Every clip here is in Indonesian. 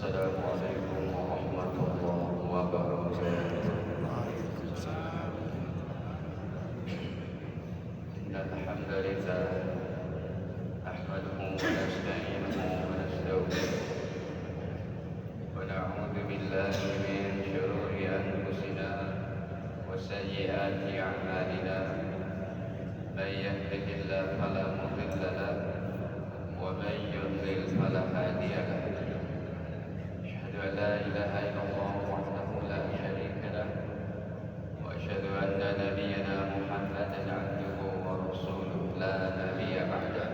Assalamualaikum warahmatullahi wabarakatuh. Innal hamdalillah nahmaduhu wa nasta'inuhu wa nastaghfiruh wa na'udzu billahi min shururi anfusina wa sayyiati a'malina. May yahdihillahu fala mudilla lahu wa may yudlil fala hadiya lahu. أشهد أن لا إله إلا الله وحده لا شريك له وأشهد أن نبينا محمدا عبده ورسوله لا نبي بعده.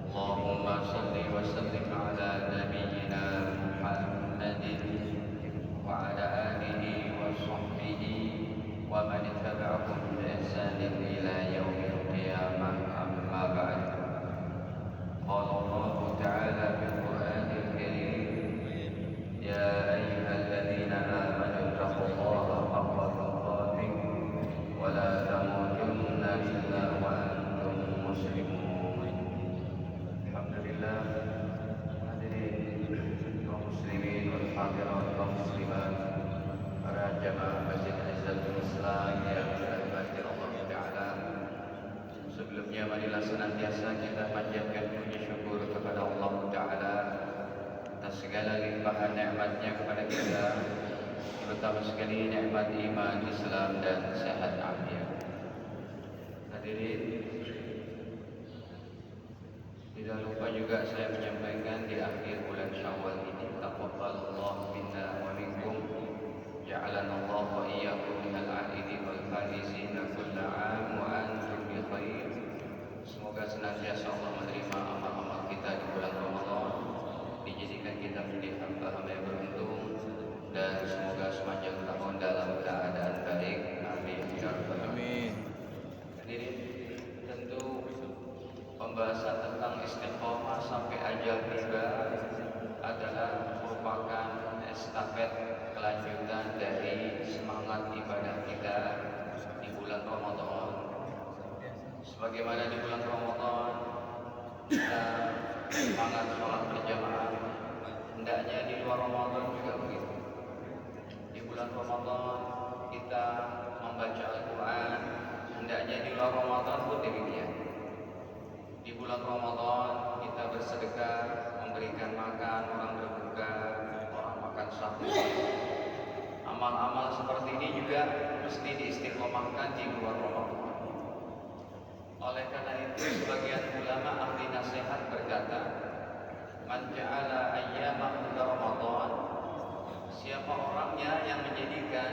اللهم صل وسلم على نبينا محمد وعلى آله وصحبه ومن تبعهم بإحسان إلى يوم القيامة. أما بعد، قال الله تعالى في القرآن الكريم: يا أيها الذين آمنوا اتقوا الله حق تقاته ولا تموتن إلا وأنتم مسلمون. Alhamdulillah, hadirin kaum muslimin wal hadirat kaum muslimat, para jamaah Masjid Izzatul Islam yang dirahmati Allah Taala. Sebelumnya marilah senantiasa kita panjatkan puji syukur kepada Allah Taala atas segala limpahan nikmatnya kepada kita, terutama sekali nikmat iman, Islam dan sehat afiat. Hadirin, tidak lupa juga saya menyampaikan di akhir bulan Syawal ini, taqabbalallahu minna wa minkum, ja'alana Allah wa iyyakum minal a'idin wal faizin kulla 'am wa antum bi khair. Semoga senantiasa Allah menerima amal-amal kita di bulan Ramadan, dijadikan kita menjadi hamba-hamba yang beruntung, dan semoga sepanjang tahun dalam keadaan baik. Amin ya rabbal alamin. Hadirin, tentu pembahasan tentang istiqomah sampai ajal tiba adalah merupakan estafet kelanjutan dari semangat ibadah kita di bulan Ramadan. Sebagaimana di bulan Ramadan kita semangat sholat berjamaah, hendaknya di luar Ramadan juga begitu. Di bulan Ramadan kita membaca Al-Quran, hendaknya di luar Ramadan pun demikian. Di bulan Ramadan kita bersedekah, memberikan makan orang berbuka, orang makan sahur. Amal-amal seperti ini juga mesti diistiqomahkan di luar Ramadan. Oleh karena itu, sebagian ulama ahli nasihat berkata, man ja'ala ayyamahu Ramadan, siapa orangnya yang menjadikan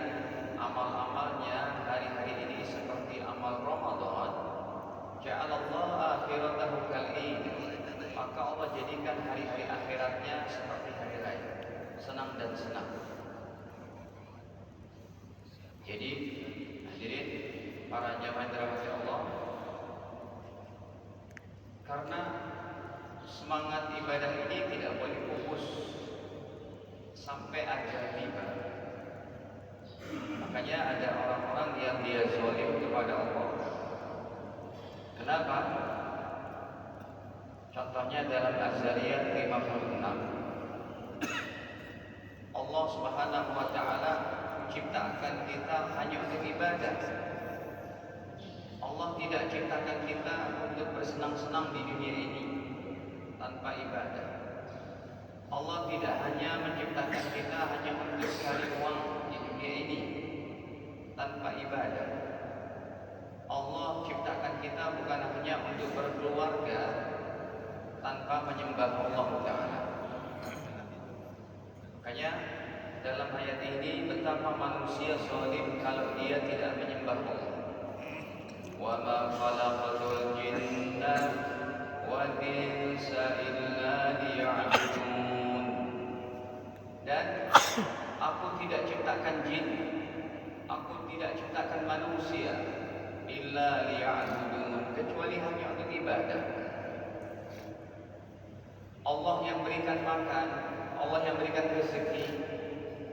amal-amalnya hari-hari ini seperti amal Ramadan, ja'alallahu akhiratahu kal'id, maka Allah jadikan hari-hari akhiratnya seperti hari raya, senang dan senang. Jadi hadirin para jamaah dirahmati Allah, karena semangat ibadah ini tidak boleh pupus sampai ajal tiba. Makanya ada orang-orang yang dia zalim kepada Allah. Kenapa? Contohnya dalam Az-Zariyat 56. Allah Subhanahu wa taala ciptakan kita hanya untuk ibadah. Allah tidak ciptakan kita untuk bersenang-senang di dunia ini tanpa ibadah. Allah tidak hanya menciptakan kita hanya untuk cari uang di dunia ini tanpa ibadah. Allah ciptakan kita bukan hanya untuk berkeluarga tanpa menyembah Allah Ta'ala. Makanya dalam ayat ini betapa manusia zalim kalau dia tidak menyembah Allah. Wa ma khalaqatul jinna wal insa illa liya'budun. Dan aku tidak ciptakan jin, aku tidak ciptakan manusia illa liya'budun, kecuali hanya untuk ibadah. Allah yang berikan makan, Allah yang berikan rezeki,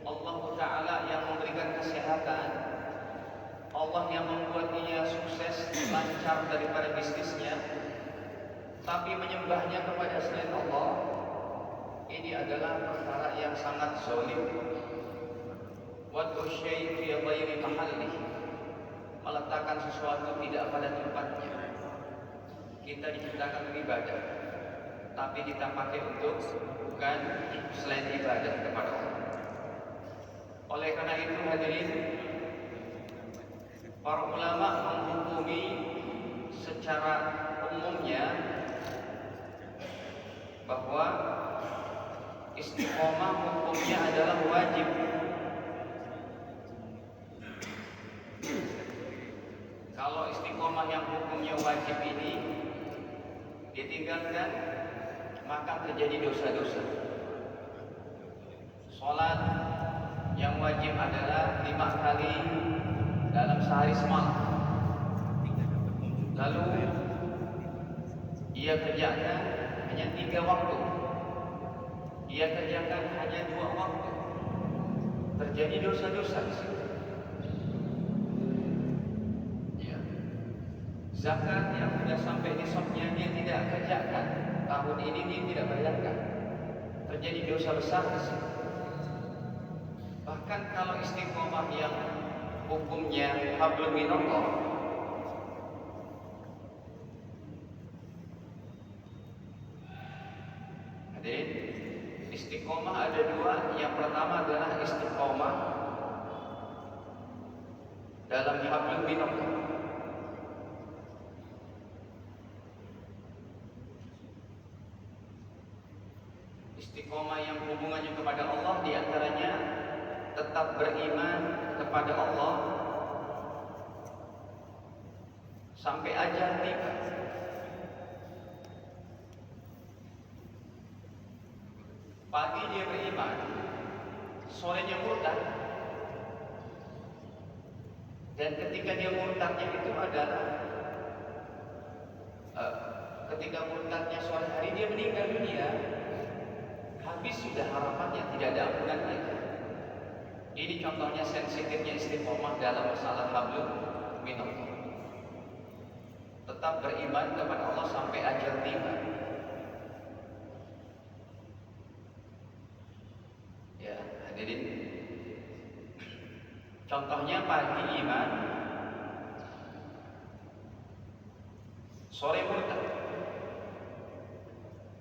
Allah Ta'ala yang memberikan kesehatan, Allah yang membuat dia sukses, lancar daripada bisnisnya, tapi menyembahnya kepada selain Allah, ini adalah perkara yang sangat zalim. Wad'u syai' fi ghairi mahallihi, meletakkan sesuatu tidak pada tempatnya. Kita diciptakan beribadah, tapi kita pakai untuk bukan selain ibadah kepada Allah. Oleh karena itu hadirin, para ulama menghukumi secara umumnya bahwa istiqomah hukumnya adalah wajib. Kalau istiqomah yang hukumnya wajib ini ditinggalkan, maka terjadi dosa-dosa. Sholat yang wajib adalah 5 kali dalam sehari semalam. Lalu ia kerjakan hanya 3 waktu, ia kerjakan hanya 2 waktu, terjadi dosa-dosa di situ. Ya. Zakat yang sudah sampai nisabnya dia tidak kerjakan, tahun ini dia tidak bayarkan, terjadi dosa besar di situ. Bahkan kalau istiqomah yang hukumnya hablum minallah, hadirin, istiqomah ada 2. Yang pertama adalah istiqomah dalam hablum minallah. Istiqomah yang hubungannya kepada Allah, diantaranya tetap beriman kepada Allah sampai ajal tiba. Pagi dia beriman, sorenya murtad. Dan ketika dia murtadnya itu adalah ketika murtadnya sore hari dia meninggal dunia, habis sudah harapannya, tidak ada ampunan lagi. Ini contohnya sensitifnya istiqomah dalam masalah hablum minallah. Tetap beriman kepada Allah sampai ajal tiba. Ya, hadirin. Contohnya pagi iman, sore murtad.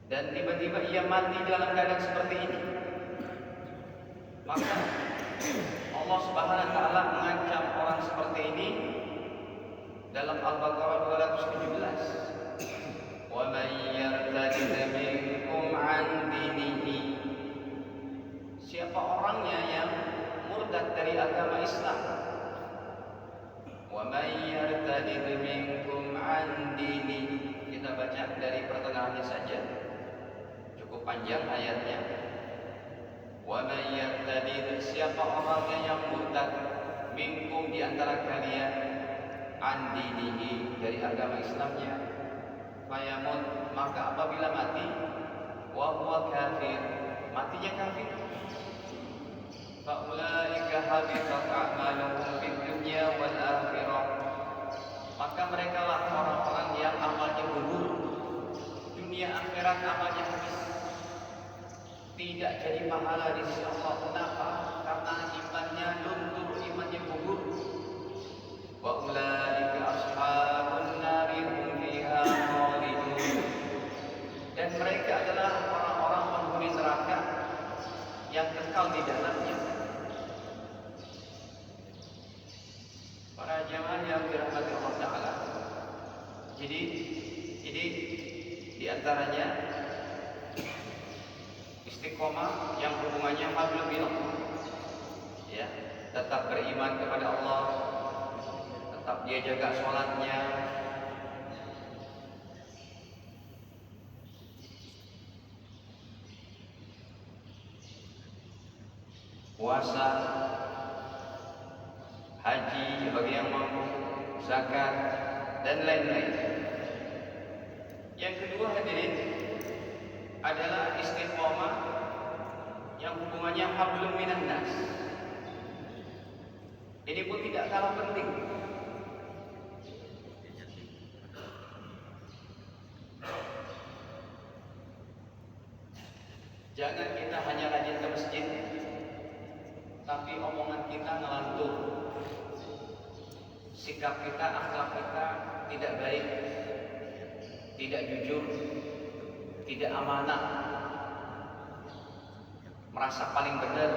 Dan tiba-tiba ia mati dalam keadaan seperti ini. Maka Allah Subhanahu wa taala mengancam orang seperti ini dalam Al-Baqarah 217. Wa may yartadid minkum 'an dinihi. Siapa orangnya yang murtad dari agama Islam? Wa may yartadid minkum 'an dinihi. Kita baca dari pertengahannya saja. Cukup panjang ayatnya. Wa may yartadid, siapa orangnya yang murtad, minkum di antara kalian, an dinihi, dari agama Islamnya, fayamut, maka apabila mati, wa huwa kafir, matinya kafir, fa ulaika habitat a'maluhum fid dunya wal akhirah, maka mereka lah orang-orang yang amalnya gugur, dunia akhirat amalnya habis, tidak jadi pahala di sisi Allah. Kenapa? Karena imannya luntur, imannya gugur. Wa ulaika ashabun nari hum fiha khalidun. Dan mereka adalah orang-orang penghuni neraka yang kekal di dalamnya. Para jamaah yang dirahmati Allah Ta'ala, jadi ini diantaranya istiqomah yang hubungannya hablum minallah. Ya, tetap beriman kepada Allah, tetap dia jaga sholatnya, puasa, haji bagi yang mampu, zakat, dan lain-lain. Yang kedua hadirin adalah istiqomah yang hubungannya hablum minan nas. Ini pun tidak kalah penting. Jangan kita hanya rajin ke masjid, tapi omongan kita ngelantur, sikap kita, akhlak kita tidak baik, tidak jujur, tidak amanah, merasa paling benar.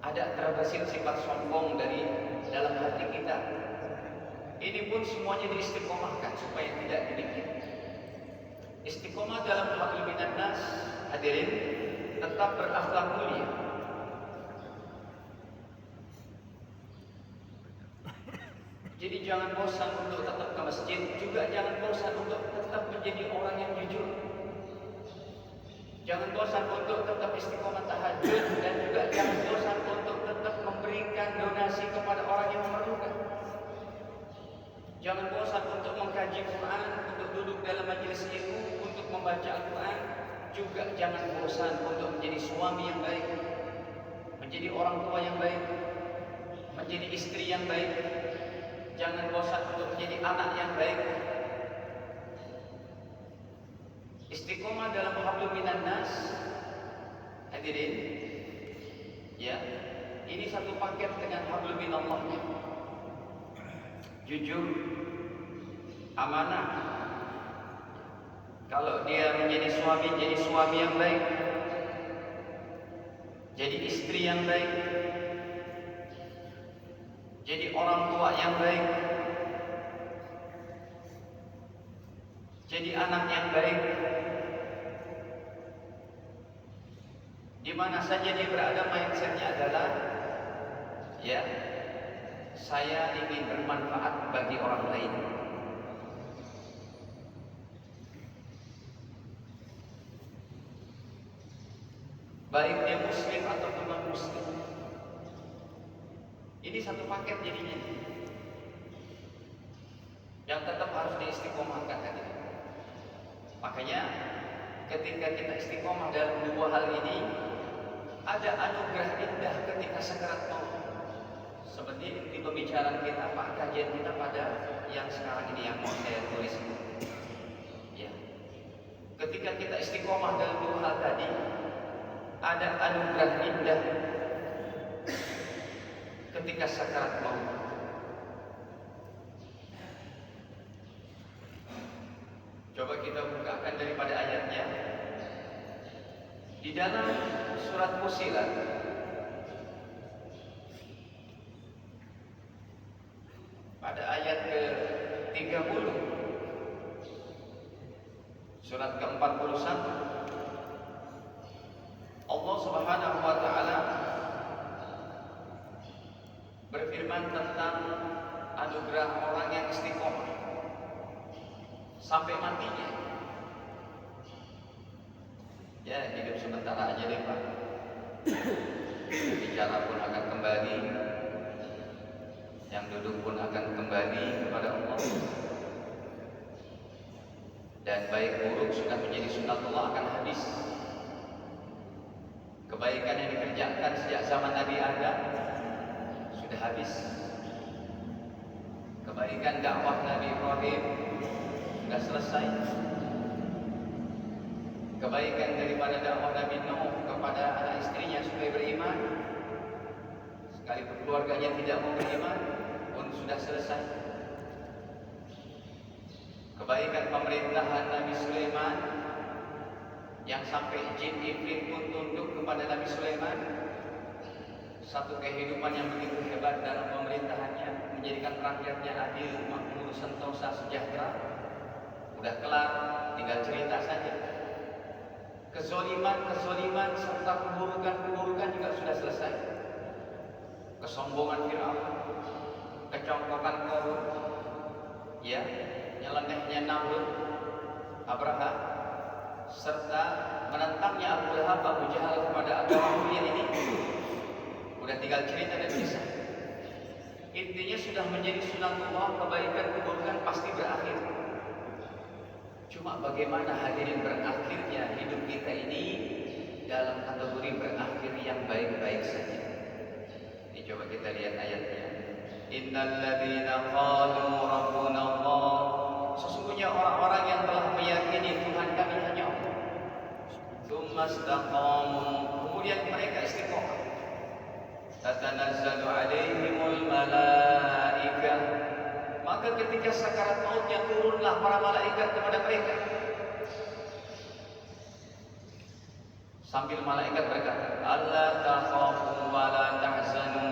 Ada terbesit sifat sombong dari dalam hati kita. Ini pun semuanya diistiqomahkan supaya tidak demikian. Istiqomah dalam hablum minan nas, hadirin, tetap berakhlak mulia. Jadi jangan bosan untuk tetap ke masjid, juga jangan bosan untuk tetap menjadi orang yang jujur. Jangan bosan untuk tetap istiqomah tahajud, dan juga jangan bosan untuk tetap memberikan donasi kepada orang yang memerlukan. Jangan bosan untuk mengkaji Quran, untuk duduk dalam majelis ilmu, untuk membaca Al-Quran. Juga jangan bosan untuk menjadi suami yang baik, menjadi orang tua yang baik, menjadi istri yang baik. Jangan bosan untuk menjadi anak yang baik. Istiqomah dalam hablum minan nas, hadirin, ya, ini satu paket dengan hablum minallahnya. Jujur, amanah. Kalau dia menjadi suami, jadi suami yang baik, jadi istri yang baik, jadi orang tua yang baik, jadi anak yang baik. Di mana saja dia berada, mindsetnya adalah, ya, saya ingin bermanfaat bagi orang lain. Baik dia muslim ataupun non muslim. Ini satu paket jadinya, yang tetap harus diistiqomahkan tadi. Makanya ketika kita istiqomah dalam dua hal ini, ada anugerah indah ketika sakarat maut. Seperti di pembicaraan kita, Pak, kajian kita pada yang sekarang ini yang mau saya tulis. Ya. Ketika kita istiqomah dalam dua hal tadi, ada anugerah indah ketika sakarat maut. Coba kita bukakan daripada ayatnya. Di dalam surat Fussilat pada ayat ke-30, surat ke-41, Allah Subhanahu wa taala berfirman tentang anugerah orang yang istiqomah sampai matinya. Ya, hidup sementara aja deh, Pak. Bicara pun akan kembali, yang duduk pun akan kembali kepada Allah. Dan baik buruk sudah menjadi sunatullah, akan habis. Kebaikan yang dikerjakan sejak zaman Nabi Adam sudah habis. Kebaikan dakwah Nabi Ibrahim sudah selesai. Kebaikan daripada dakwah Nabi Nuh kepada anak istrinya supaya beriman, sekalipun keluarganya tidak mau beriman, pun sudah selesai. Kebaikan pemerintahan Nabi Sulaiman, yang sampai jin iblis pun tunduk kepada Nabi Sulaiman. Satu kehidupan yang begitu hebat dalam pemerintahannya, menjadikan rakyatnya adil, makmur, sentosa, sejahtera. Udah kelar, tinggal cerita saja. Kezoliman serta keburukan juga sudah selesai. Kesombongan Firaun, kecongkokan Qarun, ya, nyelenehnya Namrud, Abraha, serta menentangnya Abu Lahab, Abu Jahal kepada agama mulia ini, udah tinggal cerita dan kisah. Intinya sudah menjadi sunatullah, kebaikan keburukan pasti berakhir. Cuma bagaimana hadirin berakhirnya hidup kita ini dalam kategori berakhir yang baik-baik saja. Ini coba kita lihat ayatnya. Innal ladzina qalu rabbuna Allah. Sesungguhnya orang-orang yang telah meyakini Tuhan kami hanya Allah. mastaqamu, kemudian mereka istiqomah. Tatanazzalu alaihimul malaikah, maka ketika sakarat mautnya turunlah para malaikat kepada mereka. Sambil malaikat berkata, "Alla takhafu wa la tahzanu."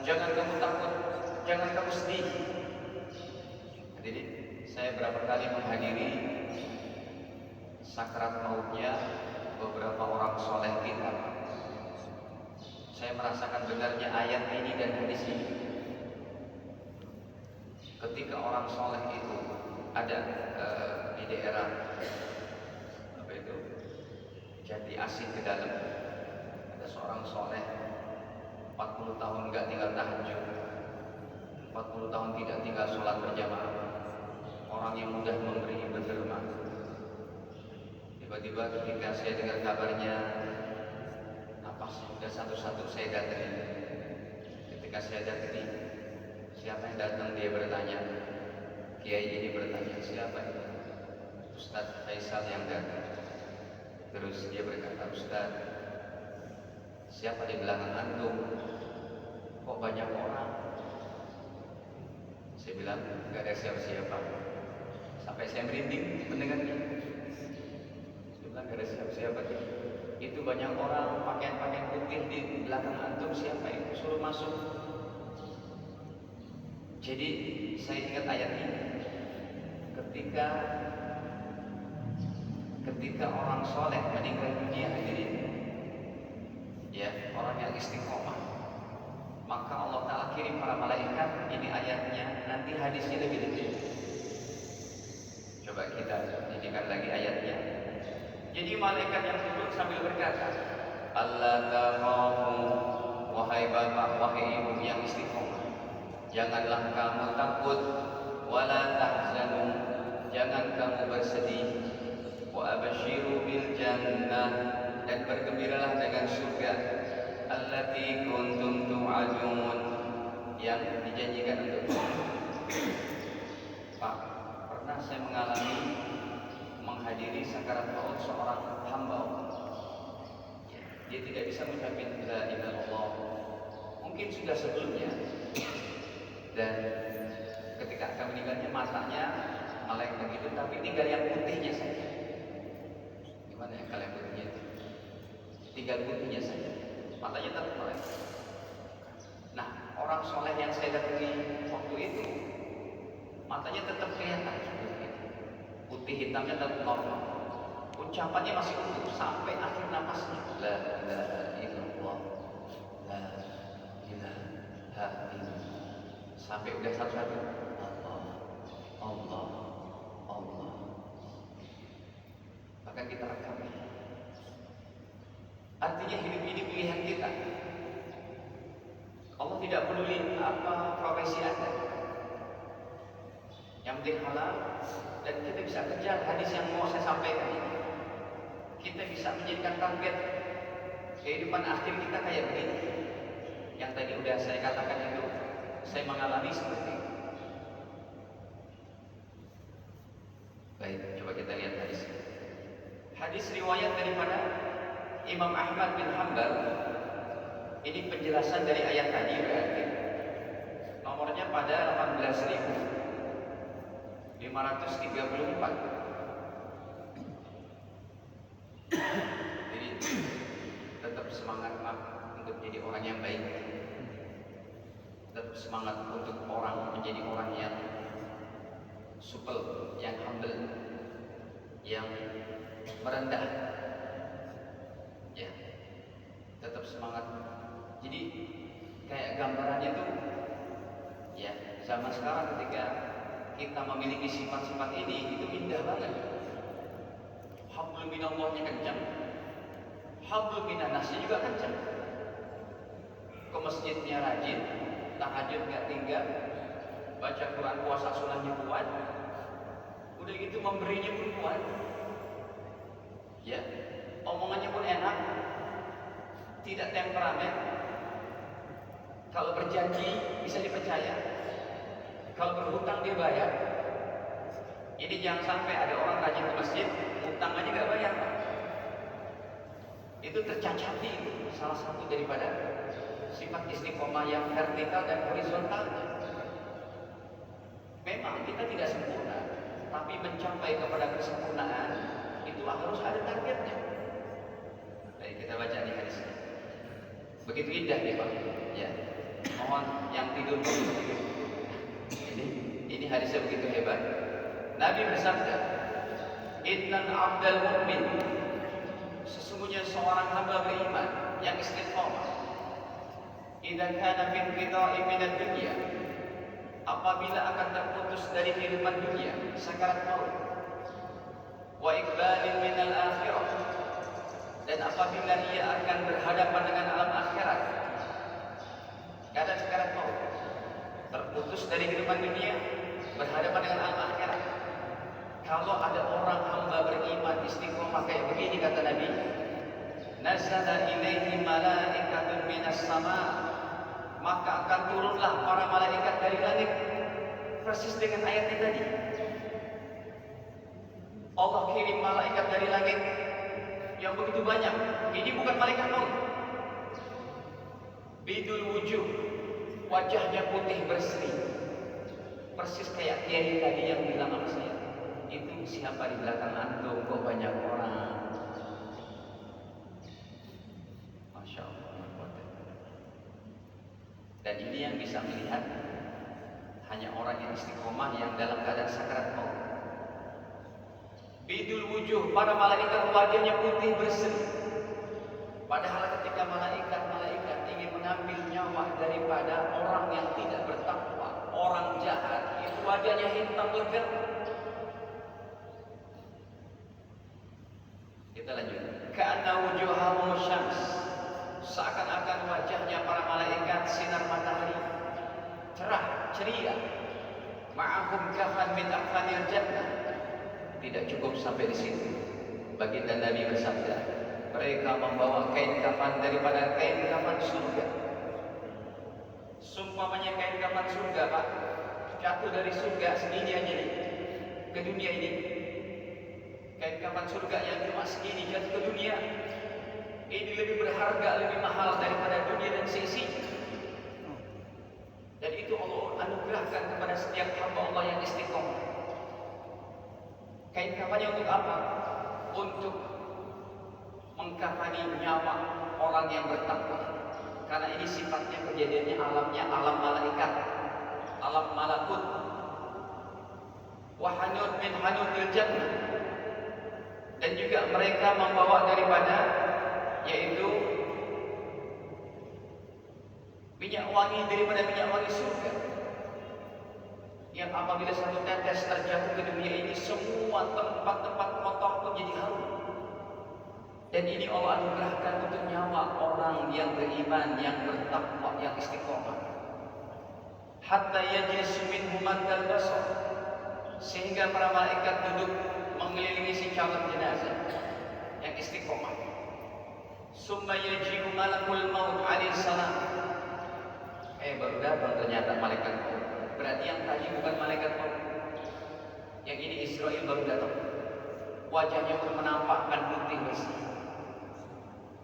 Jangan kamu takut, jangan kamu sedih. Jadi saya berapa kali menghadiri sakarat mautnya beberapa orang soleh kita. Saya merasakan benarnya ayat ini dan hadis ini. Ketika orang soleh itu ada di daerah apa itu Jati Asih ke dalam, ada seorang soleh 40 tahun nggak tinggal tahajud, 40 tahun tidak tinggal sholat berjamaah, orang yang mudah memberi berderma. Tiba-tiba ketika saya dengar kabarnya, napas sudah satu-satu saya datangi. Ketika saya datangi, siapa yang datang? Dia bertanya, kiai ini bertanya, siapa itu? Ustadz Faisal yang datang. Terus dia berkata, Ustadz, siapa di belakang antum? Kok banyak orang? Saya bilang, gak ada siapa-siapa. Sampai saya merinding mendengarnya. Saya bilang, gak ada siapa-siapa. Itu banyak orang pakaian-pakaian putih di belakang antum, siapa itu? Suruh masuk. Jadi saya ingat ayat ini. Ketika orang soleh meninggal dunia, hadirin, ya, orang yang istiqomah, maka Allah Ta'ala kirim para malaikat. Ini ayatnya, nanti hadisnya lebih detail. Coba kita jadikan lagi ayatnya. Jadi malaikat yang turun sambil berkata, Allah takhafu, wahai bapak, wahai ibu yang istiqomah, janganlah kamu takut, wala tahzanu, jangan kamu bersedih, wa abashiru bil jannah, dan bergembiralah dengan surga, allati kuntum tu'adun, yang dijanjikan untuk Pak, pernah saya menghadiri sakarat maut seorang hamba Allah. Dia tidak bisa mengucapkan la ilaha illallah, mungkin sudah sebelumnya, dan ketika akan meninggalnya matanya melek begitu, tapi tinggal yang putihnya saja. Gimana ya kalau yang putihnya itu? Tinggal putihnya saja, matanya tetap melek. Nah, orang soleh yang saya datangi waktu itu, matanya tetap kelihatan putih hitamnya tetap normal, ucapannya masih utuh sampai akhir napasnya. La ilaha illallah, la ilaha illallah, sampai udah satu-satu Allah, Allah, Allah. Bahkan kita rekam. Artinya hidup ini pilihan kita. Allah tidak peduli apa profesi Anda, yang penting halal, dan kita bisa kejar hadis yang mau saya sampaikan ini. Kita bisa menjadikan target kehidupan akhir kita kayak begini. Yang tadi udah saya katakan itu, saya mengalami seperti itu. Baik, coba kita lihat hadis. Hadis riwayat daripada Imam Ahmad bin Hanbal. Ini penjelasan dari ayat tadi berarti nomornya pada 18.534. Jadi tetap semangat untuk menjadi orang yang baik, tetap semangat untuk menjadi orang yang supel, yang humble, yang merendah, ya, tetap semangat. Jadi kayak gambarannya tuh, ya, zaman sekarang ketika kita memiliki sifat-sifat ini, itu indah banget. Hablum minallahnya kencang, hablum minannasnya juga kencang. Ke masjidnya rajin, tahajud nggak tinggal, baca Quran puasa sunnahnya kuat, udah gitu memberinya pun kuat, ya, omongannya pun enak, tidak temperamen. Kalau berjanji bisa dipercaya, kalau berhutang dia bayar. Ini jangan sampai ada orang rajin ke masjid, hutang aja nggak bayar. Itu tercacati, itu salah satu daripada sifat istiqomah yang vertikal dan horizontal. Memang kita tidak sempurna, tapi mencapai kepada kesempurnaan itu harus ada targetnya. Baik, kita baca di hadis ini. Begitu indah nih Pak. Ya, mohon yang tidur tidur. Ini hadisnya begitu hebat. Nabi bersabda, Innal abdal mu'min, sesungguhnya seorang hamba beriman yang istiqomah, idza kana fi inqita'i minad dunya, apabila akan terputus dari kehidupan dunia, sakarat maut, wa iqbalin minal akhirah, dan apabila ia akan berhadapan dengan alam akhirat, keadaan sakarat maut, terputus dari kehidupan dunia, berhadapan dengan alam akhirat. Kalau ada orang hamba beriman istiqomah kayak begini, kata Nabi, nazala ilaihi malaikatun minas sama, maka akan turunlah para malaikat dari langit. Persis dengan ayat ini tadi. Allah kirim malaikat dari langit yang begitu banyak. Ini bukan malaikat maut. Bidul wujuh, wajahnya putih berseri. Persis kayak kiai tadi yang bilang sama saya, itu siapa di belakang antum kok banyak orang? Masya Allah. Dan ini yang bisa melihat hanya orang yang istiqomah yang dalam keadaan sakarat maut. Bidul wujuh, para malaikat wajahnya putih berseri. Padahal ketika malaikat ingin mengambil nyawa daripada orang yang tidak bertakwa, orang jahat, itu wajahnya hitam leger. Kita lanjut. Ka'anna wujuhahum syams, seakan-akan wajahnya para malaikat sinar matahari, cerah, ceria. Ma'ahum kafan min akfanil jannah. Tidak cukup sampai di situ. Baginda Nabi bersabda, mereka membawa kain kafan daripada kain kafan surga. Sumpamanya kain kafan surga, Pak, jatuh dari surga segini aja nih, ke dunia ini. Kain kafan surga yang cuma segini jatuh ke dunia, ini lebih berharga, lebih mahal daripada dunia dan seisinya. Dan itu Allah anugerahkan kepada setiap hamba Allah yang istiqomah. Kain kafannya untuk apa? Untuk mengkafani nyawa orang yang bertakwa. Karena ini sifatnya, kejadiannya alamnya alam malaikat, alam malakut. Wa hanud min hanudil jannah. Dan juga mereka membawa daripada, yaitu minyak wangi, daripada minyak wangi surga, yang apabila satu tetes terjatuh ke dunia ini, semua tempat-tempat kotor pun jadi harum. Dan ini Allah anugerahkan untuk nyawa orang yang beriman, yang bertakwa, yang istiqomah. Hatta yajlisu minhum maddal basar, sehingga para malaikat duduk mengelilingi si calon jenazah yang istiqomah. Summa yaji'u malakul maut alaihi salam. Baru datang ternyata malaikat maut. Berarti yang tadi bukan malaikat maut. Yang ini Israel baru datang. Wajahnya pun menampakkan putih bersih.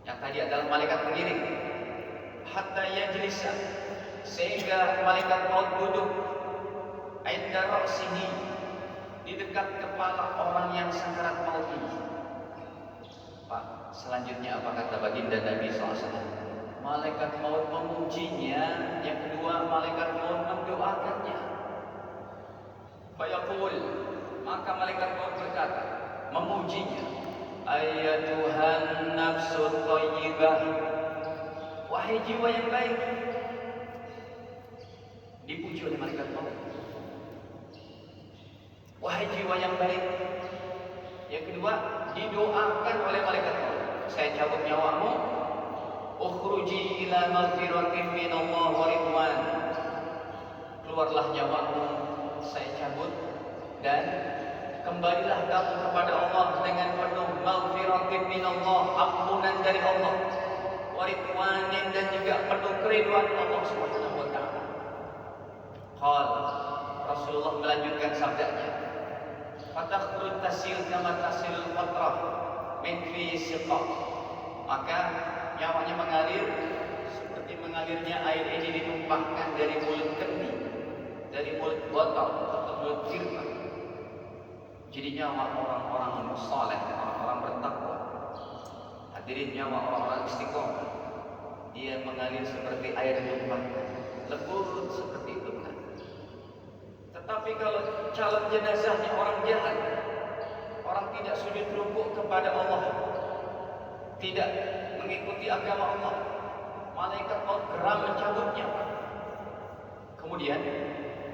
Yang tadi adalah malaikat pengiring. Hatta yajlisa, sehingga malaikat maut duduk inda ra'sihi, di dekat kepala orang yang sakarat maut ini. Pak, selanjutnya apa kata baginda Nabi SAW? Malaikat maut memujinya. Yang kedua, malaikat maut mendoakannya. Fayaqul, maka malaikat maut berkata, memujinya, ayyatuhan nafsut thayyibah, wahai jiwa yang baik. Dipuji oleh malaikat maut, wahai jiwa yang baik. Yang kedua, didoakan oleh malaikat maut, saya cabut nyawamu, ukhruji ila maghfiratin minallah wa ridwan, keluarlah nyawamu, saya cabut, dan kembalilah kamu kepada Allah dengan penuh maghfiratin minallah, ampunan dari Allah, wa ridwanin, dan juga penuh keriduan Allah Subhanahu wa taala. Qal, Rasulullah melanjutkan sabdanya, fatakhrut tasil kama tasilul qatrah min fi siqaq, maka nyawanya mengalir seperti mengalirnya air ini ditumpahkan dari mulut kendi, dari mulut botol atau mulut tirta. Jadi nyawa orang-orang saleh, orang-orang bertakwa, hadirin nyawa orang-orang istiqomah, dia mengalir seperti air ditumpahkan, lembut seperti itu kan. Tetapi kalau calon jenazahnya orang jahat, orang tidak sujud rukuk kepada Allah, tidak mengikuti agama Allah, malaikat maut geram mencabutnya. Kemudian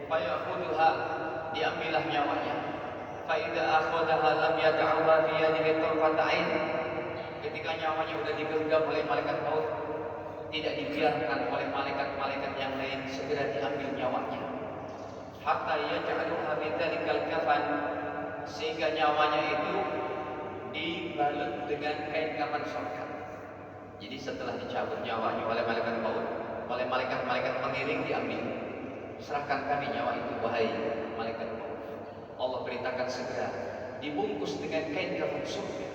fayakhudha, diambillah nyawanya. Fa idza akhadha lam yata'awwa fi yadihi tarfat ain. Ketika nyawanya sudah digenggam oleh malaikat maut, tidak dibiarkan oleh malaikat-malaikat yang lain, segera diambil nyawanya. Hatta yaj'aluha fi dzalikal kafan, sehingga nyawanya itu dibalut dengan kain kafan surga. Jadi setelah dicabut nyawanya oleh malaikat maut, oleh malaikat-malaikat pengiring diambil. Serahkan kami nyawa itu, wahai malaikat maut. Allah perintahkan segera dibungkus dengan kain kafan surga.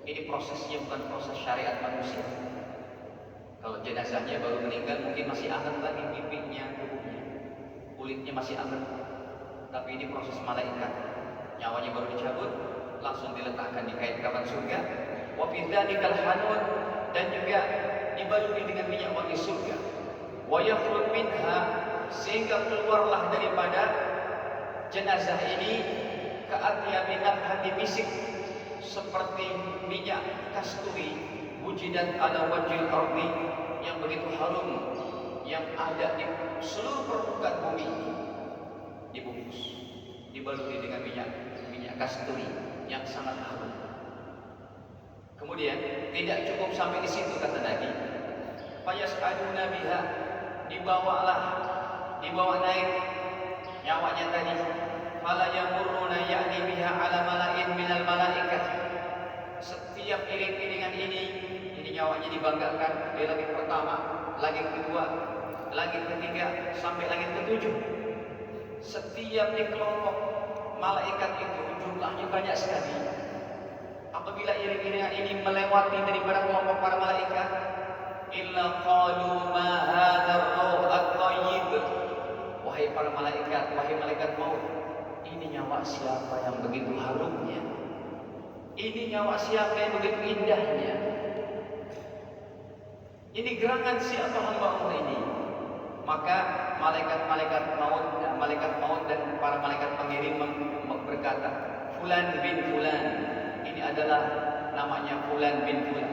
Ini prosesnya bukan proses syariat manusia. Kalau jenazahnya baru meninggal mungkin masih hangat lagi pipinya, tubuhnya, kulitnya masih hangat. Tapi ini proses malaikat. Nyawanya baru dicabut, langsung diletakkan di kain kafan surga. Wa fi dzalikal hanun, dan juga dibaluri dengan minyak wangi surga. Wa yakhruj minha, sehingga keluarlah daripada jenazah ini ka'atyabi nafhati misik, seperti minyak kasturi wujidat ala wajhil ardi, yang begitu harum, yang ada di seluruh permukaan bumi. Dibungkus, dibaluri dengan minyak kasturi yang sangat harum. Kemudian tidak cukup sampai di situ, kata Nabi. Fayas'aduna biha, dibawa naik nyawanya tadi. Fala yamurruna ya'ni biha ala mala'in minal malaikat. Setiap iring-iringan ini nyawanya dibanggakan dari langit pertama, langit kedua, langit ketiga, sampai langit ketujuh. Setiap di kelompok malaikat itu jumlahnya banyak sekali. Apabila iring-iringan ini melewati daripada kelompok para malaikat, illa qalu ma hadzal ruh at-thayyib, wahai para malaikat, wahai malaikat maut, ini nyawa siapa yang begitu harumnya, ini nyawa siapa yang begitu indahnya, ini gerangan siapa hamba Allah ini. Maka malaikat maut dan para malaikat pengiring berkata, fulan bin fulan, ini adalah namanya fulan bin fulan,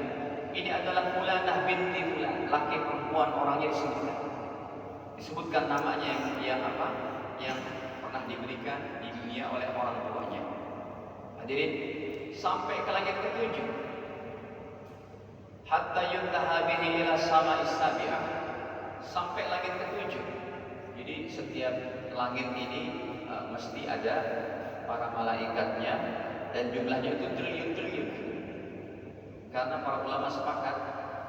ini adalah fulanah binti fulan, laki perempuan orangnya disebutkan namanya yang pernah diberikan di dunia oleh orang tuanya. Hadirin, sampai ke langit ketujuh, hatta yuntaha bihi ila sama'is sabi'ah, sampai langit ketujuh. Jadi setiap langit ini mesti ada para malaikatnya, dan jumlahnya itu triliun-triliun. Karena para ulama sepakat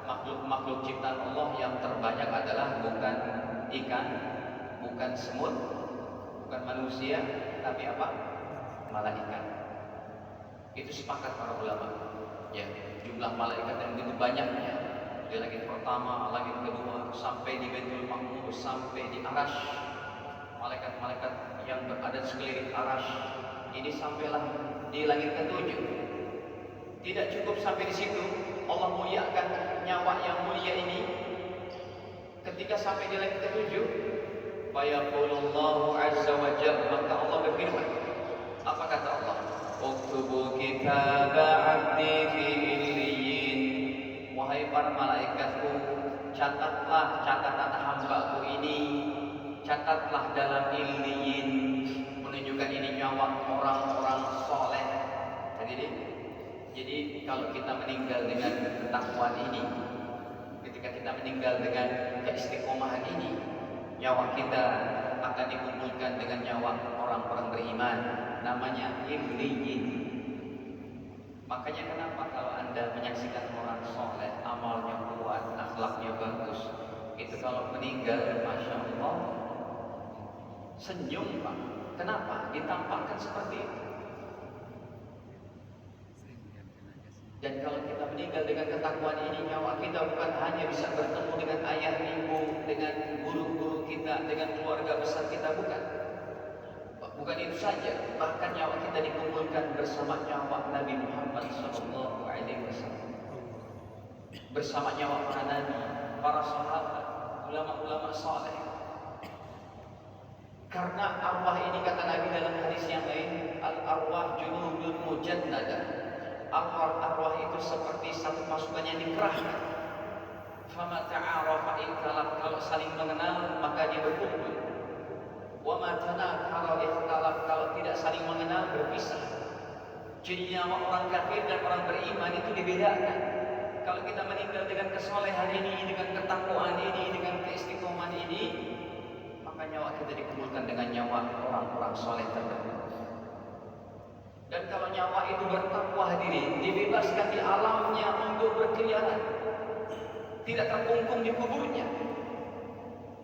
makhluk-makhluk ciptaan Allah yang terbanyak adalah bukan ikan, bukan semut, bukan manusia, tapi apa? Malaikat. Itu sepakat para ulama. Ya, jumlah malaikat yang begitu banyaknya di langit pertama, langit kedua, sampai di Baitul Ma'mur, sampai di Arasy. Malaikat-malaikat yang berada di sekeliling Arasy ini sampailah di langit ketujuh. Tidak cukup sampai di situ, Allah muliakan nyawa yang mulia ini. Ketika sampai di langit ketujuh, fayaqulullahu azza wa jalla, maka Allah berfirman. Apa kata Allah? Uktubu kitaba 'abdi fi illiyin, wahai para malaikatku, catatlah catatan hambaku ini, catatlah dalam illiyin, menunjukkan ini nyawa orang-orang soleh. Jadi kalau kita meninggal dengan ketakwaan ini, ketika kita meninggal dengan keistiqomahan ini, nyawa kita akan dikumpulkan dengan nyawa orang-orang beriman, namanya illiyin. Makanya kenapa kalau Anda menyaksikan orang soleh, amalnya kuat, akhlaknya bagus, itu kalau meninggal, Masya Allah, senyum Pak. Kenapa? Ditampakkan seperti itu. Dan kalau kita meninggal dengan ketakwaan ini, nyawa kita bukan hanya bisa bertemu dengan ayah ibu, dengan guru-guru kita, dengan keluarga besar kita, bukan. Bukan itu saja, bahkan nyawa kita dikumpulkan bersama nyawa Nabi Muhammad SAW, bersama nyawa para nabi, para sahabat, ulama-ulama saleh. Karena arwah ini, kata Nabi dalam hadis yang lain, al-arwah junudun mujannadah. Arwah itu seperti satu pasukan yang dikerahkan. Fama ta'arafa in talab, kalau saling mengenal maka dia berkumpul. Wa ma tanakara ikhtalaf, kalau tidak saling mengenal berpisah. Jadi nyawa orang kafir dan orang beriman itu dibedakan. Kalau kita meninggal dengan kesolehan ini, dengan ketakwaan ini, dengan keistiqomahan ini, maka nyawa kita dikumpulkan dengan nyawa orang-orang soleh terdahulu. Dan kalau nyawa itu bertakwa hadirin, dibebaskan di alamnya untuk berkeliaran, tidak terkungkung di kuburnya.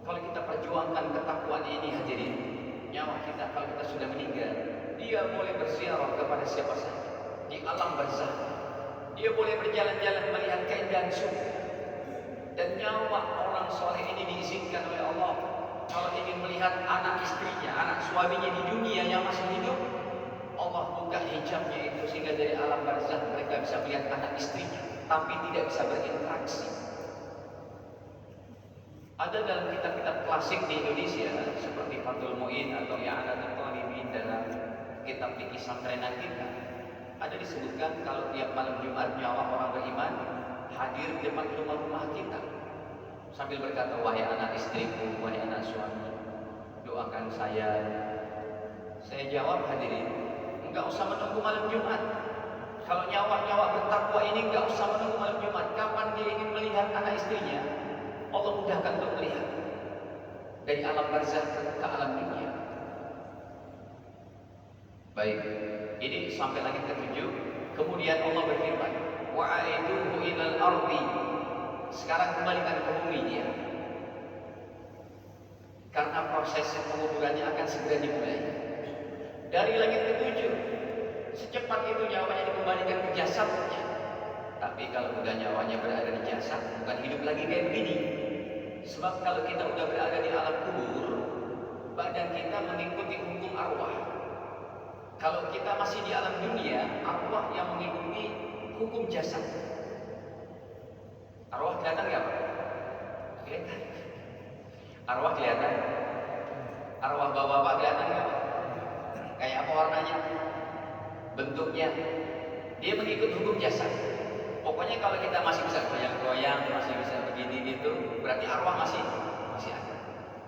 Kalau kita perjuangkan ketakwaan ini hadirin, nyawa kita kalau kita sudah meninggal, dia boleh berziarah kepada siapa saja di alam barzakh. Dia boleh berjalan-jalan melihat keindahan surga. Dan nyawa orang soleh ini diizinkan oleh Allah, kalau ingin melihat anak istrinya, anak suaminya di dunia yang masih hidup, Allah buka hijabnya itu sehingga dari alam barzakh mereka bisa melihat anak istrinya, tapi tidak bisa berinteraksi. Ada dalam kitab-kitab klasik di Indonesia seperti Fathul Mu'in atau I'anatul Talibin, dalam kitab fikih santrenan kita, ada disebutkan kalau tiap malam Jumat nyawa orang beriman hadir di depan rumah-rumah kita sambil berkata, wahai anak istriku, wahai anak suami, doakan saya. Saya jawab hadirin, enggak usah menunggu malam Jumat. Kalau nyawa-nyawa bertakwa ini enggak usah menunggu malam Jumat. Kapan dia ingin melihat anak istrinya, Allah mudahkan untuk melihat dari alam barzakh ke alam dunia. Baik, ini sampai langit ke-7. Kemudian Allah berfirman, wa'aiduhu ilal ardi, sekarang kembalikan ke bumi dia, karena proses penguburannya akan segera dimulai. Dari langit ke-7, secepat itu nyawanya dikembalikan ke jasadnya. Tapi kalau udah nyawanya berada di jasad, bukan hidup lagi kayak begini. Sebab kalau kita udah berada di alam kubur, badan kita mengikuti hukum arwah. Kalau kita masih di alam dunia, arwah yang mengikuti hukum jasad. Arwah kelihatan nggak Pak? Kelihatan. Arwah kelihatan. Arwah bapak-bapak kelihatan nggak Pak? Kayak apa warnanya? Bentuknya? Dia mengikut hukum jasad. Pokoknya kalau kita masih bisa goyang-goyang, masih bisa begini gitu, berarti arwah masih ada.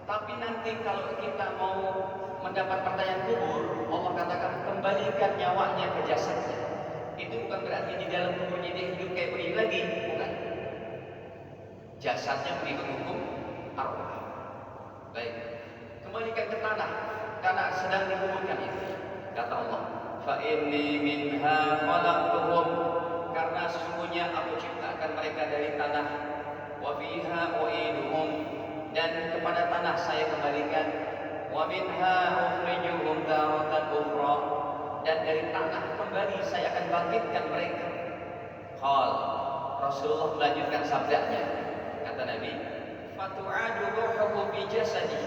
Tapi nanti kalau kita mau mendapat pertanyaan kubur, Allah katakan kembalikan nyawanya ke jasadnya. Itu bukan berarti di dalam kuburnya dia hidup kayak begini lagi, bukan. Jasadnya mengikut hukum arwah. Baik, kembalikan ke tanah karena sedang dikuburkan itu. Kata Allah, fa inni minha khalaqtuhum, karena sesungguhnya aku ciptakan mereka dari tanah, wa fiha u'iduhum, dan kepada tanah saya kembalikan, wa minha ukhrijuhum taratan ukhra, dan dari tanah kembali saya akan bangkitkan mereka. Qal, Rasulullah melanjutkan sabdanya, kata Nabi, fatu'adu ruhuhu bi jasadi,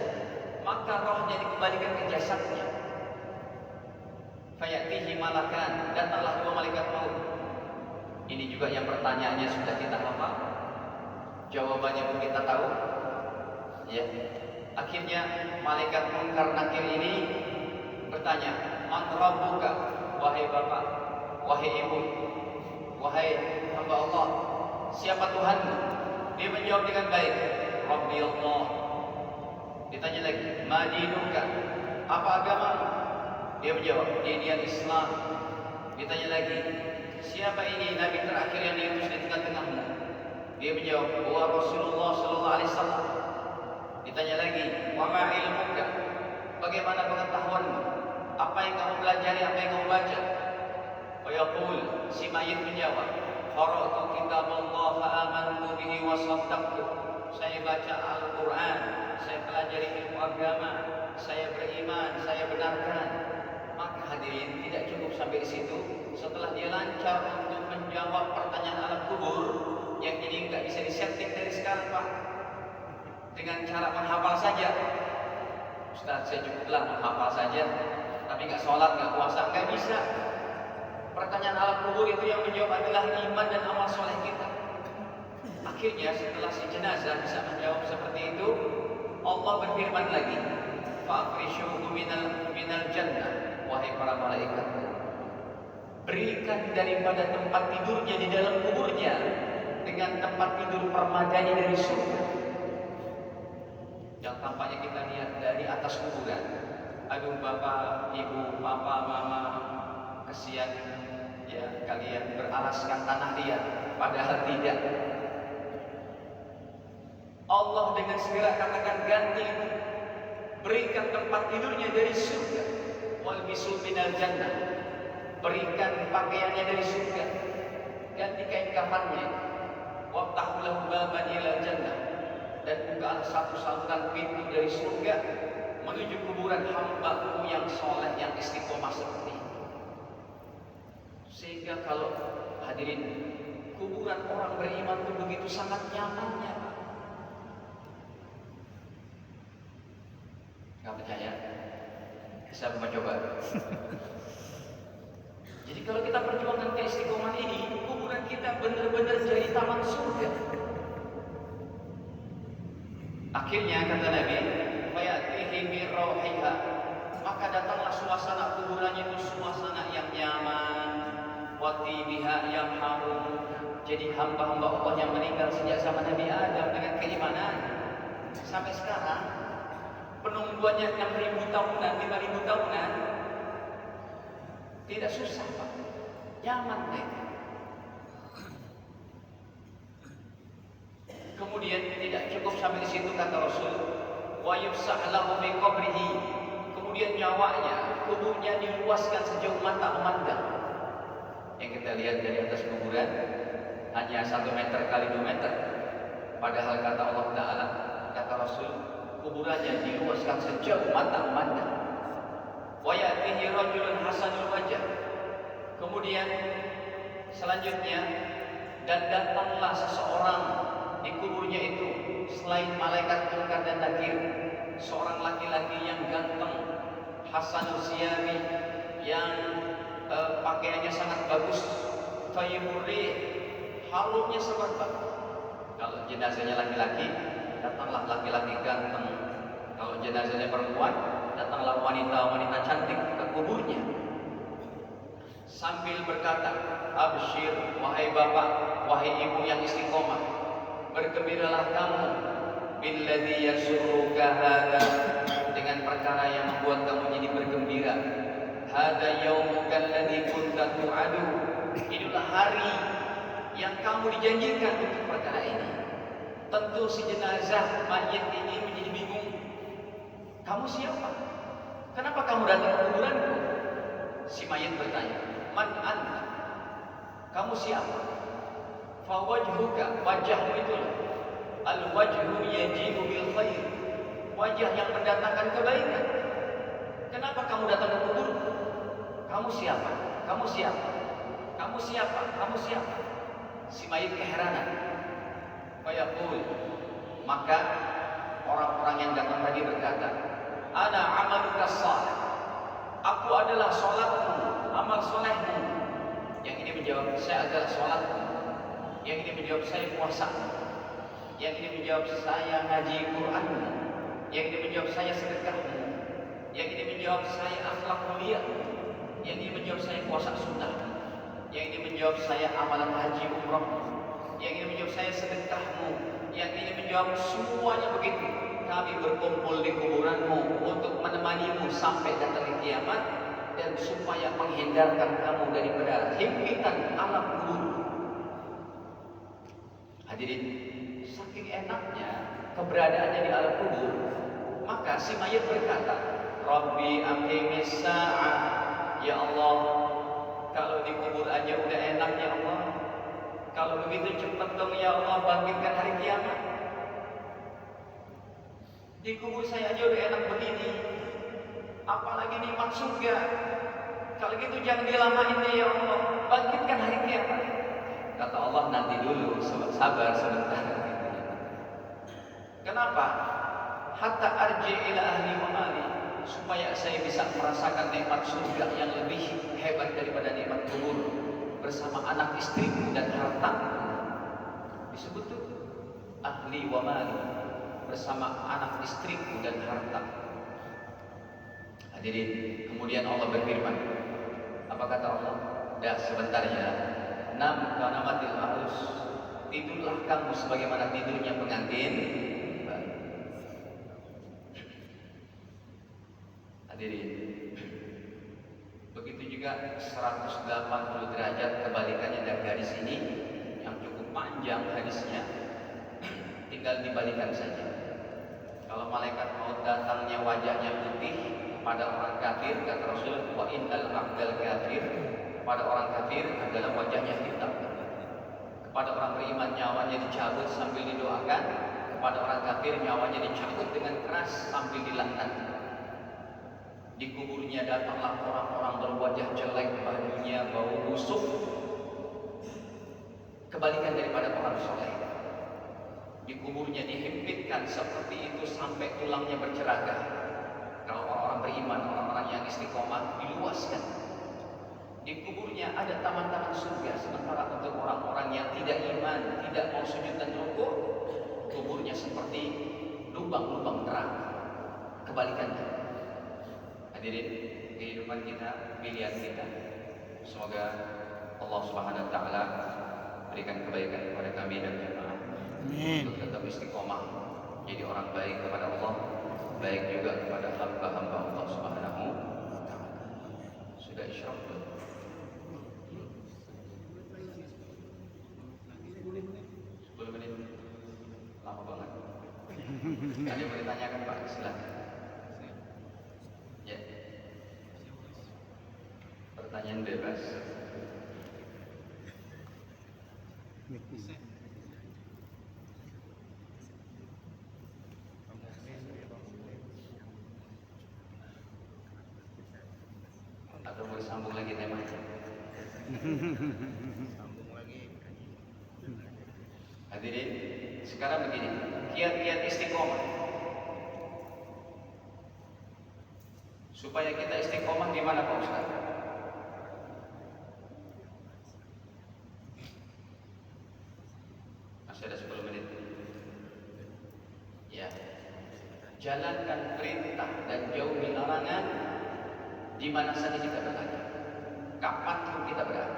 maka rohnya dikembalikan ke jasadnya. Fayatihi malakan, datanglah dua malaikat maut. Ini juga yang pertanyaannya sudah kita hafal, jawabannya pun kita tahu. Ya, akhirnya malaikat Munkar Nakir ini bertanya, man rabbuka, wahai bapak, wahai ibu, wahai hamba Allah, siapa Tuhanmu? Dia menjawab dengan baik, Rabbi Allah. Ditanya lagi, ma dinuka, apa agamamu? Dia menjawab, dia Islam. Ditanya lagi, siapa ini nabi terakhir yang diutus di tengah-tengahmu? Dia menjawab, wa Rasulullah sallallahu alaihi wasallam. Ditanya lagi, wa ma ilmuka, bagaimana pengetahuanmu? Apa yang kamu pelajari, apa yang kamu baca? Wa yaqul, si mayit menjawab, qara'tu kitab Allah fa amantu bihi wa saddaqtu. Saya baca Al-Qur'an, saya pelajari ilmu agama, saya beriman, saya benarkan. Maka hadirin, tidak cukup sampai di situ. Setelah dia lancar untuk menjawab menjawab pertanyaan alam kubur yang jadi nggak bisa disetting dari sekarang Pak, dengan cara menghafal saja. Ustaz, saya cukuplah menghafal saja, tapi nggak sholat, nggak puasa, nggak bisa. Pertanyaan alam kubur itu yang menjawab adalah iman dan amal soleh kita. Akhirnya setelah si jenazah bisa menjawab seperti itu, Allah berfirman lagi, fa'afrishuhu minal jannah, wahai para malaikat, berikan daripada tempat tidurnya di dalam kuburnya dengan tempat tidur permadani dari surga. Yang tampaknya kita lihat dari atas kuburan, aduh bapak, ibu, papa, mama, kesian ya kalian beralaskan tanah liat, padahal tidak. Allah dengan segera katakan ganti, berikan tempat tidurnya dari surga, wal bisul minal jannah, berikan pakaiannya dari surga, ganti kain kafannya, waftahu lahu baban ilal jannah, dan bukalah satu saluran pintu dari surga menuju kuburan hamba-Mu yang soleh, yang istiqomah seperti itu. Sehingga kalau hadirin, kuburan orang beriman itu begitu sangat nyamannya. Gak percaya? Bisa mencoba. Jadi kalau kita perjuangkan keistiqomahan ini, kuburan kita benar-benar jadi taman surga. Akhirnya kata Nabi, fayatihi bi rauhiha, maka datanglah suasana kuburannya itu suasana yang nyaman, wa tibiha yang harum. Jadi hamba-hamba Allah yang meninggal sejak zaman Nabi Adam dengan keimanan sampai sekarang, penungguannya 6.000 tahunan, 5.000 tahunan, tidak susah Pak, nyaman mereka. Kemudian tidak cukup sampai di situ kata Rasul, wa yufsah lahu fi qabrihi, kemudian nyawanya, kuburnya diluaskan sejauh mata memandang. Yang kita lihat dari atas kuburan hanya 1 meter kali 2 meter, padahal kata Allah Ta'ala, kata Rasul, kuburannya diluaskan sejauh mata memandang. Wa ya'tihi rajulun hasanul wajh, kemudian selanjutnya, dan datanglah seseorang di kuburnya itu selain malaikat munkar dan nakir, seorang laki-laki yang ganteng, hasanul siyabi, yang pakaiannya sangat bagus, tayyiburi, harumnya sangat bagus. Kalau jenazahnya laki-laki, datanglah laki-laki ganteng. Kalau jenazahnya perempuan, datanglah wanita-wanita cantik ke kuburnya sambil berkata, absyir, wahai bapak, wahai ibu yang istiqomah, bergembiralah kamu, billadzi yasurruka hada, dengan perkara yang membuat kamu jadi bergembira. Hada yaumuka alladzi kunta tu'adu, inilah hari yang kamu dijanjikan untuk perkara ini. Tentu si jenazah mayit ini menjadi bingung. Kamu siapa? Kenapa kamu datang ke kuburanku? Si mayit bertanya, man anta? Kamu siapa? Fawajhuka, wajahmu itu al-wajhu yajibu bil khair, wajah yang mendatangkan kebaikan. Kenapa kamu datang ke kuburku? Kamu siapa? Kamu siapa? Kamu siapa? Kamu siapa? Si mayit keheranan. Fayaqul, maka orang-orang yang datang tadi berkata, ana amaluka salih, aku adalah sholatmu, amal solehmu. Yang ini menjawab, saya adalah sholatmu. Yang ini menjawab, saya puasa. Yang ini menjawab, saya ngaji Qur'anmu. Yang ini menjawab, saya sedekahmu. Yang ini menjawab, saya akhlak mulia. Yang ini menjawab, saya puasa sunnah. Yang ini menjawab, saya amalan haji umrah. Yang ini menjawab, saya sedekahmu. Yang ini menjawab, semuanya begitu. Kami berkumpul di kuburanmu untuk menemanimu sampai datang kiamat, dan supaya menghindarkan kamu daripada himpitan alam kubur. Hadirin, saking enaknya keberadaannya di alam kubur, maka si mayit berkata, Rabbi aqimis sa'ah, ya Allah, kalau dikubur aja udah enak ya Allah, kalau begitu cepat dong ya Allah bangkitkan hari kiamat. Di kubur saya aja udah enak begini, apalagi nikmat surga. Kalau gitu jangan dilamain deh ya Allah, bangkitkan hari kiamat. sabar sebentar. Kenapa? Hatta arji ila ahli wa mali, supaya saya bisa merasakan nikmat surga yang lebih hebat daripada nikmat kubur bersama anak istriku dan harta. Disebut tuh ahli wa mali, bersama anak istriku dan harta. Hadirin, kemudian Allah berfirman, apa kata Allah? Dah sebentar ya. Nam kanamatil arus, tidurlah kamu sebagaimana tidurnya pengantin. Hadirin, begitu juga 180 derajat kebalikannya dari hadis ini yang cukup panjang hadisnya, tinggal dibalikan saja. Kalau malaikat maut datangnya wajahnya putih pada orang kafir, kata Rasul, wa innal abdal kafir, pada orang kafir adalah wajahnya hitam. Kepada orang beriman nyawanya dicabut sambil didoakan, kepada orang kafir nyawanya dicabut dengan keras sambil dilaknat. Di kuburnya datanglah orang-orang berwajah jelek, bajunya bau busuk, kebalikan daripada orang soleh. Di kuburnya dihimpitkan seperti itu sampai tulangnya berceragah. Kalau orang-orang beriman, orang-orang yang istiqomah, diluaskan. Di kuburnya ada taman-taman surga, sementara untuk orang-orang yang tidak iman, tidak mau sujud dan rukuk, kuburnya seperti lubang-lubang neraka. Kebalikannya. Hadirin, kehidupan kita, pilihan kita, semoga Allah Subhanahu wa taala berikan kebaikan kepada kami dan jemaah untuk tetap istiqomah jadi orang baik kepada Allah, baik juga kepada hamba-hamba Allah Subhanahu wa taala. Sudah isyraq belum? 10 menit. Lama banget. Ada yang mau ditanyakan Pak? Silakan. Ya. Pertanyaan bebas. Atau mau disambung lagi temanya? Sambung lagi. Hadirin, sekarang begini, kiat-kiat istiqomah. Supaya kita istiqomah di mana Pak Ustaz? Masih ada 10 menit. Ya. Jalankan perintah dan jauhi larangan di mana saja kita berada. Kapanpun kita berada.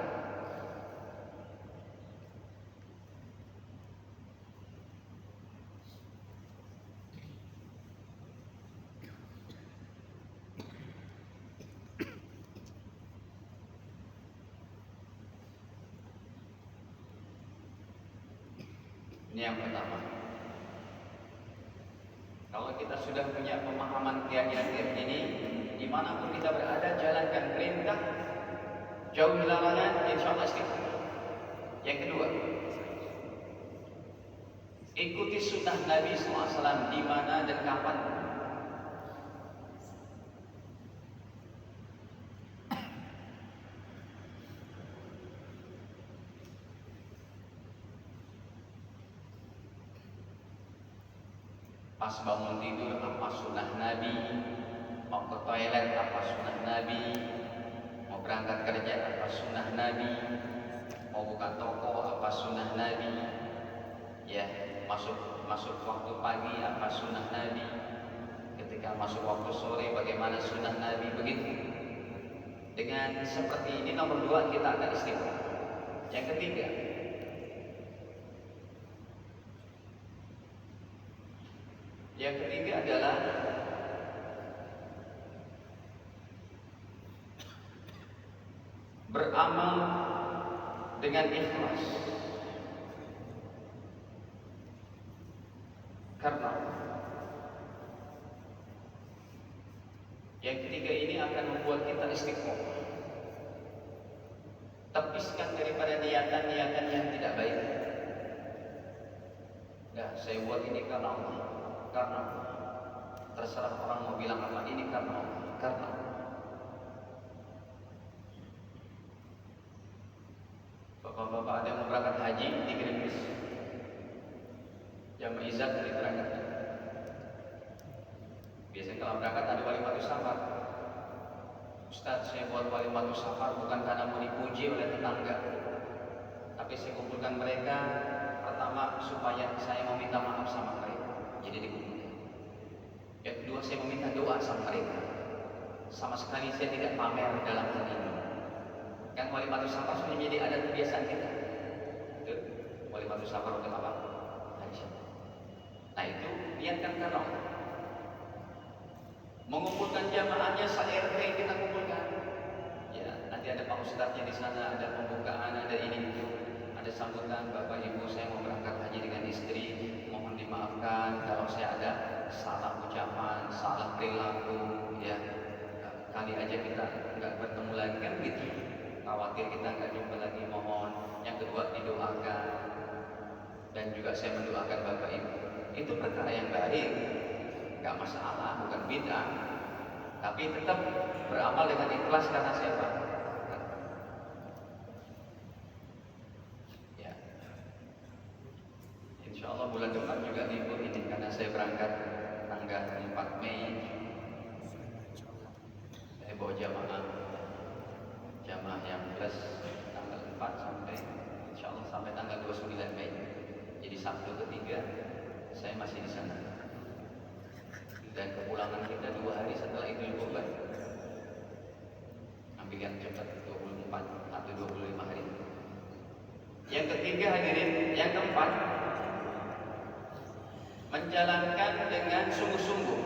Ini yang pertama. Kalau kita sudah punya pemahaman kiat-kiat ini, dimanapun kita berada, jalankan perintah, jauhi larangan, insya Allah istiqomah. Yang kedua, ikuti sunnah Nabi SAW di mana dan kapan. Pas bangun tidur apa sunnah Nabi, mau ke toilet apa sunnah Nabi, mau berangkat kerja apa sunnah Nabi, mau buka toko apa sunnah Nabi, ya masuk waktu pagi apa sunnah Nabi, ketika masuk waktu sore bagaimana sunnah Nabi, begitu. Dengan seperti ini nomor 2 kita akan istiqomah. Yang ketiga, adalah beramal dengan ikhlas karena Allah. Yang ketiga ini akan membuat kita istiqomah. Tepiskan daripada niatan-niatan yang tidak baik. Ya, saya buat ini karena Allah, karena Allah. Terserah orang mau bilang apa, ini karena Allah, karena Allah. Bapak-bapak ada yang mau berangkat haji, dikirim bis. jamaah izat dari berangkat. Biasanya kalau berangkat ada walimatus safar. Ustaz, saya buat walimatus safar bukan karena mau dipuji oleh tetangga, tapi saya kumpulkan mereka pertama supaya saya mau minta maaf sama mereka, jadi dikumpulkan. Yang kedua, saya meminta doa sama mereka. Sama sekali saya tidak pamer dalam hal ini. Kan walimatus safar sudah menjadi adat kebiasaan kita. Itu walimatus safar untuk apa? Hari Syaban. Nah itu niatkan karena Allah. Mengumpulkan jamaahnya se-RT kita kumpulkan. Ya, nanti ada Pak Ustadznya di sana, ada pembukaan, ada ini itu, ada sambutan. Bapak Ibu, saya mau berangkat haji dengan istri, mohon dimaafkan kalau saya ada salah ucapan, salah perilaku, ya. Kali aja kita nggak bertemu lagi kan gitu. Khawatir kita nggak jumpa lagi, mohon. Yang kedua didoakan, dan juga saya mendoakan Bapak Ibu. Itu perkara yang baik, nggak masalah, bukan bid'ah. Tapi tetap beramal dengan ikhlas karena siapa? Ya. Insya Allah bulan depan juga libur ini karena saya berangkat tanggal 4 Mei. Saya bawa jamaah yang plus tanggal 4 sampai insya Allah sampai tanggal 29 Mei. Jadi Sabtu ketiga saya masih di sana. Dan kepulangan kita 2 hari setelah itu Kurban. Ambil yang cepat 24 atau 25 hari. Yang ketiga hadirin, yang keempat, menjalankan dengan sungguh-sungguh,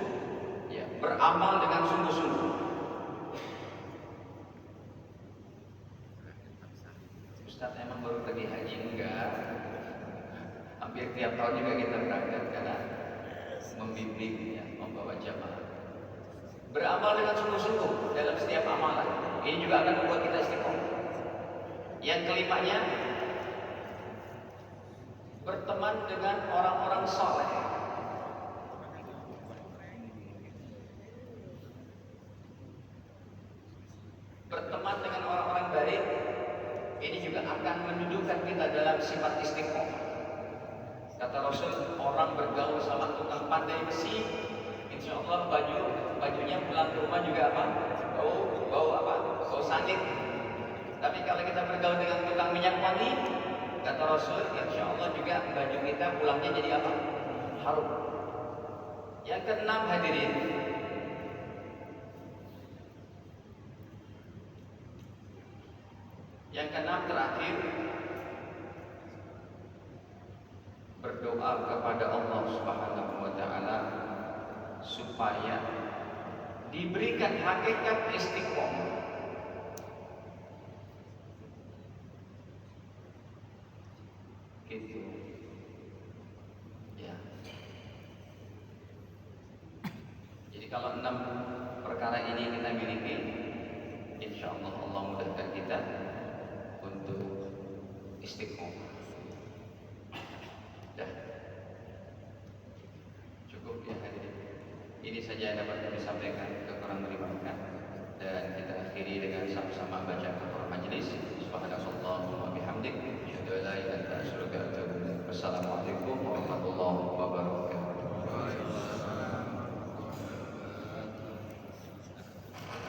ya, beramal dengan sungguh-sungguh. Ustaz, emang baru pergi haji? Enggak. Hampir tiap tahun juga kita berangkat karena membimbing, ya, membawa jamaah. Beramal dengan sungguh-sungguh dalam setiap amalan. Ini juga akan membuat kita istiqomah. Yang kelimanya, berteman dengan orang-orang saleh. Berteman dengan orang-orang baik. Ini juga akan menunjukkan kita dalam sifat istiqomah. Kata Rasul, orang bergaul sama tukang pandai besi, insya Allah bajunya pulang ke rumah juga apa? Bau apa? Bau sangit. Tapi kalau kita bergaul dengan tukang minyak wangi, kata Rasul, insya Allah juga baju kita pulangnya jadi apa? Harum. Yang keenam hadirin, yang keenam terakhir, berdoa kepada Allah Subhanahu wa taala supaya diberikan hakikat istiqomah. Gitu. Ya. Jadi kalau 6 perkara ini kita miliki, insya Allah Allah mudahkan kita untuk istiqomah. Dah. Cukup ya hadirin. Ini saja yang dapat kami sampaikan, kekurangan dimaafkan. Dan kita akhiri dengan sama-sama baca kafaratul majelis. Subhanallahumma wa bihamdik, asyhadu an la ilaha illa anta, astaghfiruka wa atubu ilaik. Wassalamualaikum warahmatullahi wabarakatuh.